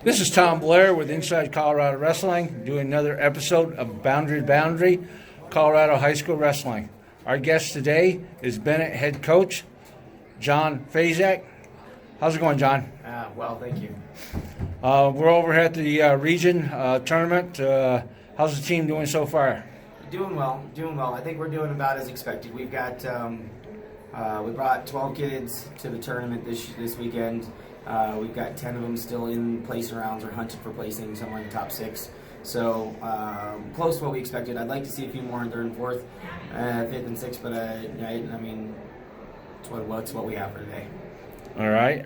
This is Tom Blair with Inside Colorado Wrestling, doing another episode of Boundary to Boundary, Colorado High School Wrestling. Our guest today is Bennett head coach, John Faczak. How's it going, John? Well, thank you. We're over here at the region tournament. How's the team doing so far? Doing well. I think we're doing about as expected. We've got we brought 12 kids to the tournament this weekend. We've got 10 of them still in placing rounds or hunting for placing somewhere in the top 6. So close to what we expected. I'd like to see a few more in 3rd and 4th, 5th and 6th, but I mean, it's what we have for today. All right.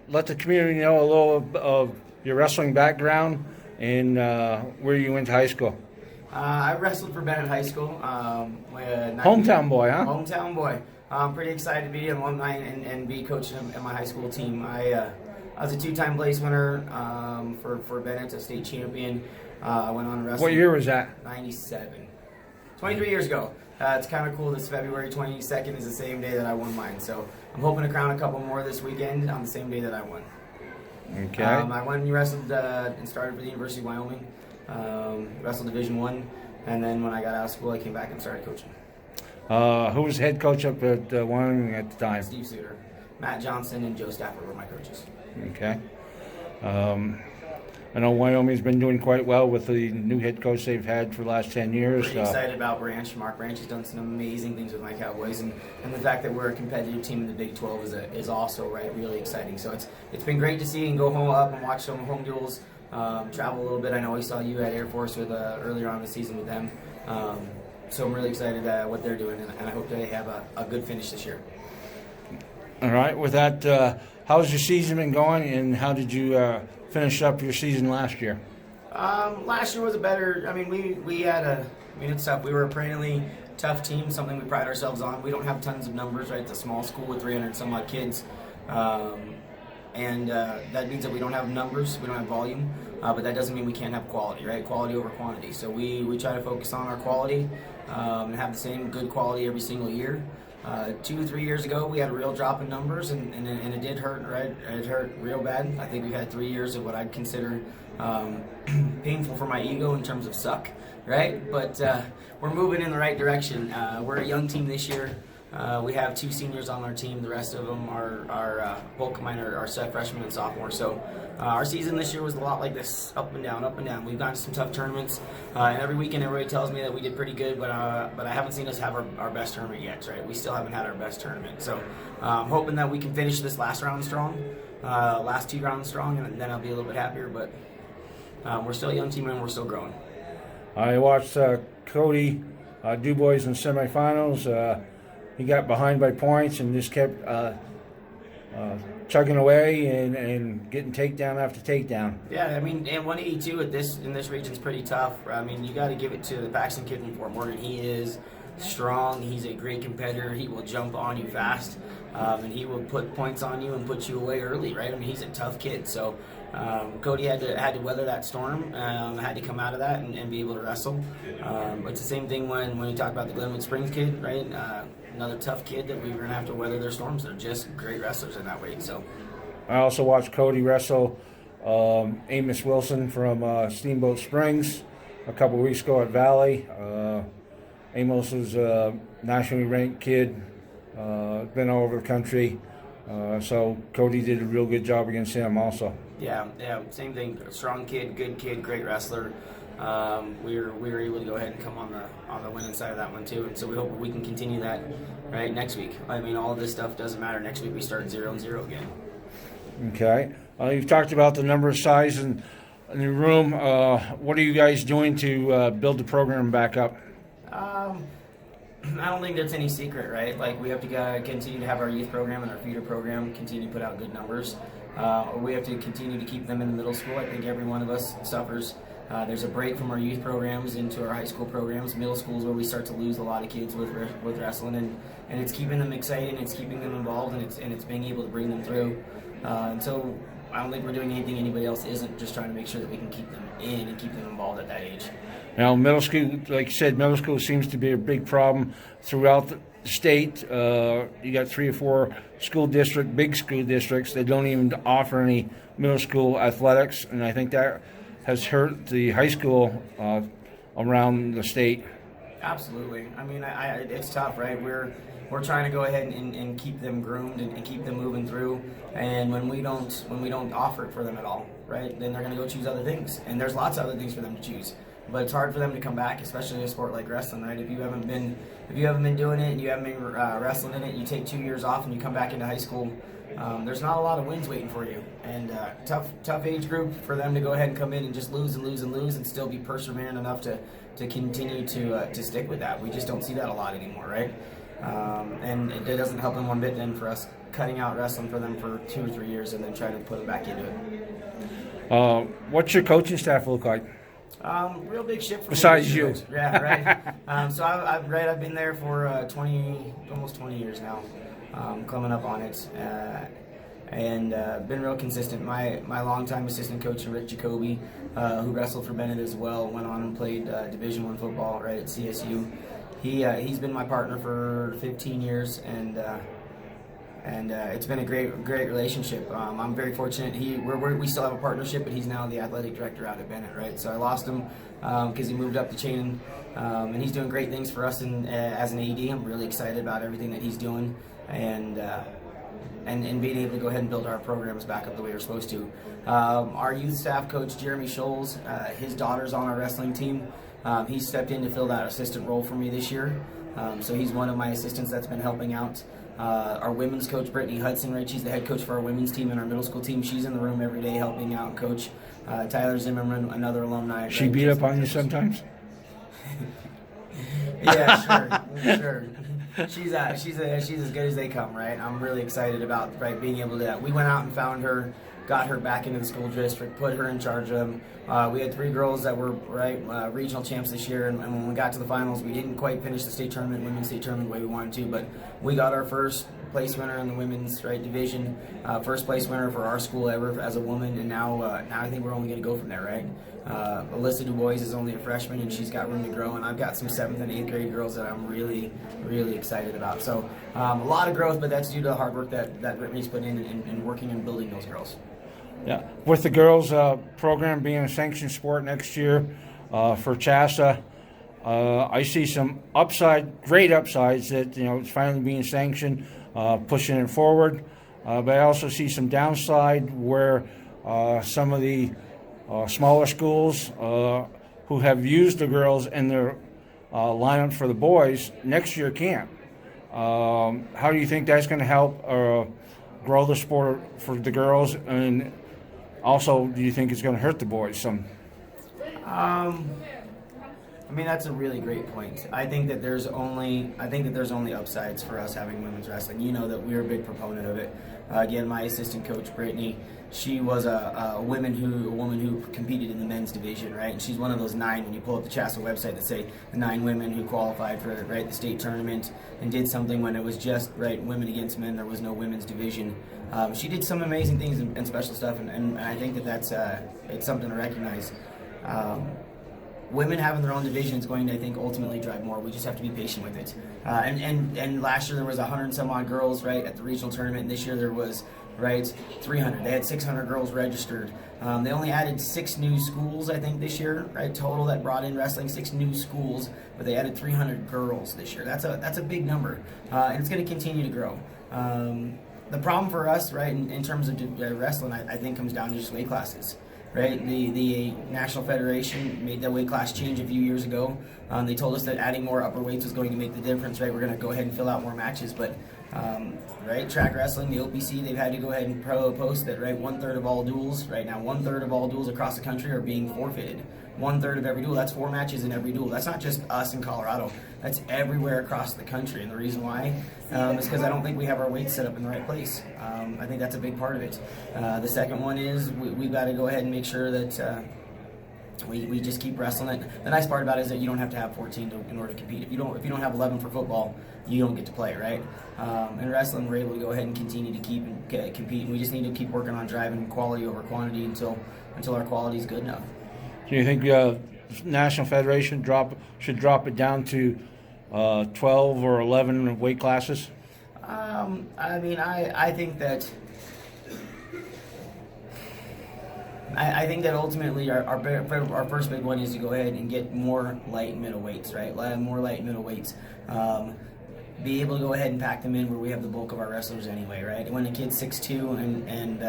Let the community know a little of your wrestling background and where you went to high school. I wrestled for Bennett High School. Hometown boy, huh? Hometown boy. I'm pretty excited to be an alumni and be coaching at my high school team. I was a 2-time place winner for Bennett, a state champion. I went on wrestling. What year was that? 97. 23 years ago. It's kind of cool. This February 22nd is the same day that I won mine. So I'm hoping to crown a couple more this weekend on the same day that I won. Okay. I went and wrestled and started for the University of Wyoming. Wrestled Division I, and then when I got out of school, I came back and started coaching. Who was head coach up at Wyoming at the time? Steve Suter, Matt Johnson, and Joe Stafford were my coaches. Okay. I know Wyoming's been doing quite well with the new head coach they've had for the last 10 years. Pretty excited about Branch. Mark Branch has done some amazing things with my Cowboys, and the fact that we're a competitive team in the Big 12 is also really exciting. So it's been great to see and go up and watch some home duels. Travel a little bit. I know I saw you at Air Force with earlier on in the season with them. So I'm really excited what they're doing, and I hope they have a good finish this year. All right. With that, how's your season been going, and how did you finish up your season last year? Last year was a better. I mean, we had it's tough. We were a perennially tough team, something we pride ourselves on. We don't have tons of numbers, right? It's a small school with 300 some odd kids. And that means that we don't have numbers, we don't have volume, but that doesn't mean we can't have quality, right? Quality over quantity. So we try to focus on our quality and have the same good quality every single year. 2-3 years ago, we had a real drop in numbers, and it did hurt, right? It hurt real bad. I think we've had 3 years of what I'd consider painful for my ego in terms of suck, right? But we're moving in the right direction. We're a young team this year. We have 2 seniors on our team. The rest of them are bulk of mine are freshmen and sophomores. So our season this year was a lot like this, up and down, up and down. We've gone to some tough tournaments, and every weekend everybody tells me that we did pretty good, but I haven't seen us have our best tournament yet, right? We still haven't had our best tournament. So I'm hoping that we can finish this last round strong, last 2 rounds strong, and then I'll be a little bit happier. But we're still a young team, and we're still growing. I watched Cody Dubois in semifinals. He got behind by points and just kept chugging away and getting takedown after takedown. Yeah, I mean, and 182 in this region is pretty tough. I mean, you got to give it to the Paxton kid from Fort Morgan. He is strong. He's a great competitor. He will jump on you fast, and he will put points on you and put you away early, right? I mean, he's a tough kid. So Cody had to weather that storm, had to come out of that and be able to wrestle. It's the same thing when you talk about the Glenwood Springs kid, right? Another tough kid that we're going to have to weather their storms. They're just great wrestlers in that weight. So I also watched Cody wrestle Amos Wilson from Steamboat Springs a couple of weeks ago at Valley. Amos is a nationally ranked kid, been all over the country. So Cody did a real good job against him also. Yeah, same thing. Strong kid, good kid, great wrestler. We were able to go ahead and come on the winning side of that one too, and so we hope we can continue that right next week. I mean, all of this stuff doesn't matter. Next week we start 0-0 again. Okay. You've talked about the number of size in the room. What are you guys doing to build the program back up? I don't think that's any secret, right? Like, we have to continue to have our youth program and our feeder program continue to put out good numbers. We have to continue to keep them in the middle school. I think every one of us suffers. There's a break from our youth programs into our high school programs. Middle school is where we start to lose a lot of kids with wrestling, and it's keeping them excited, it's keeping them involved, and it's being able to bring them through. And so I don't think we're doing anything anybody else isn't, just trying to make sure that we can keep them in and keep them involved at that age. Now, middle school, like you said, middle school seems to be a big problem throughout state, you got 3 or 4 big school districts that don't even offer any middle school athletics, and I think that has hurt the high school around the state. Absolutely. I mean, it's tough, right? We're trying to go ahead and keep them groomed and keep them moving through. And when we don't offer it for them at all, right? Then they're going to go choose other things. And there's lots of other things for them to choose. But it's hard for them to come back, especially in a sport like wrestling, right? If you haven't been doing it and you haven't been wrestling in it, you take 2 years off and you come back into high school. There's not a lot of wins waiting for you, and tough age group for them to go ahead and come in and just lose and still be perseverant enough to continue to stick with that. We just don't see that a lot anymore, right? And it doesn't help them one bit then for us cutting out wrestling for them for 2 or 3 years and then trying to put them back into it. What's your coaching staff look like? Real big ship for besides me. you. Yeah, right. So I've been there for almost 20 years now, coming up on it, and been real consistent. My longtime assistant coach, Rick Jacoby, who wrestled for Bennett as well, went on and played Division I football right at CSU. He's been my partner for 15 years, and it's been a great relationship. I'm very fortunate. We still have a partnership, but he's now the athletic director out at Bennett, right? So I lost him because he moved up the chain, and he's doing great things for us. And as an AD, I'm really excited about everything that he's doing, and being able to go ahead and build our programs back up the way we're supposed to. Our youth staff coach, Jeremy Scholes, his daughter's on our wrestling team. He stepped in to fill that assistant role for me this year. So he's one of my assistants that's been helping out. Our women's coach, Brittany Hudson, right? She's the head coach for our women's team and our middle school team. She's in the room every day helping out and coach. Tyler Zimmerman, another alumni. She beat up on you sometimes? Yeah, sure. She's as good as they come, right? I'm really excited about being able to. We went out and found her, got her back into the school district, put her in charge of them. We had 3 girls that were regional champs this year, and when we got to the finals, we didn't quite finish the state tournament, women's state tournament, the way we wanted to, but we got our first place winner in the women's division, first place winner for our school ever as a woman, and now I think we're only going to go from there, right? Alyssa DuBois is only a freshman, and she's got room to grow, and I've got some 7th and 8th grade girls that I'm really, really excited about. So a lot of growth, but that's due to the hard work that Brittany's put in working and building those girls. Yeah, with the girls program being a sanctioned sport next year for CHASA, I see some great upsides that it's finally being sanctioned, pushing it forward. But I also see some downside where some of the smaller schools who have used the girls in their lineup for the boys next year can't. How do you think that's going to help grow the sport for the girls, and also do you think it's going to hurt the boys some? I mean, that's a really great point. I think that there's only upsides for us having women's wrestling. You know that we're a big proponent of it. Again, my assistant coach, Brittany, she was a woman who competed in the men's division, right? And she's one of those 9, when you pull up the CHASA website, that say the 9 women who qualified for the state tournament and did something when it was just women against men. There was no women's division. She did some amazing things and special stuff, and I think that's it's something to recognize. Women having their own division is going to, I think, ultimately drive more. We just have to be patient with it. And last year there was 100 and some odd girls, right, at the regional tournament, and this year there was 300. They had 600 girls registered. They only added 6 new schools, I think, this year, right, total that brought in wrestling, 6 new schools, but they added 300 girls this year. That's a big number, and it's going to continue to grow. The problem for us, right, in terms of wrestling, I think comes down to just weight classes. Right, the National Federation made that weight class change a few years ago. They told us that adding more upper weights was going to make the difference. Right, we're going to go ahead and fill out more matches, but track wrestling, the OPC, they've had to go ahead and post that 1/3 of all duels right now, 1/3 of all duels across the country are being forfeited. 1/3 of every duel. That's 4 matches in every duel. That's not just us in Colorado. That's everywhere across the country. And the reason why is because I don't think we have our weights set up in the right place. I think that's a big part of it. The second one is we've got to go ahead and make sure that we just keep wrestling it. The nice part about it is that you don't have to have 14 in order to compete. If you don't have 11 for football, you don't get to play, right? In wrestling, we're able to go ahead and continue to compete. And we just need to keep working on driving quality over quantity until our quality is good enough. Do you think National Federation should drop it down to 12 or 11 weight classes? I think that. I think that ultimately our first big one is to go ahead and get more light and middle weights, right? More light and middle weights. Be able to go ahead and pack them in where we have the bulk of our wrestlers anyway, right? When a kid's 6'2" and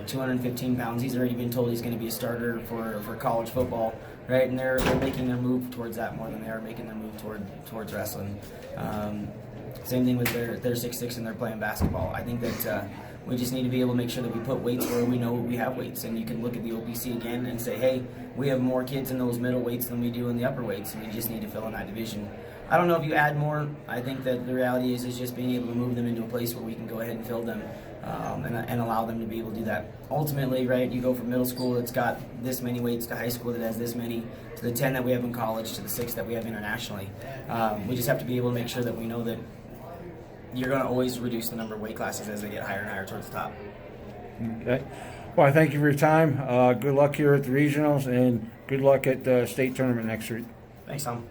215 pounds, he's already been told he's going to be a starter for college football, right? And they're making their move towards that more than they are making their move towards wrestling. Same thing with they're 6'6" and they're playing basketball. I think that we just need to be able to make sure that we put weights where we know we have weights. And you can look at the OPC again and say, hey, we have more kids in those middle weights than we do in the upper weights, and we just need to fill in that division. I don't know if you add more. I think that the reality is just being able to move them into a place where we can go ahead and fill them and allow them to be able to do that. Ultimately, right, you go from middle school that's got this many weights to high school that has this many, to the 10 that we have in college, to the 6 that we have internationally. We just have to be able to make sure that we know that you're going to always reduce the number of weight classes as they get higher and higher towards the top. Okay. Well, I thank you for your time. Good luck here at the regionals, and good luck at the state tournament next week. Thanks, Tom.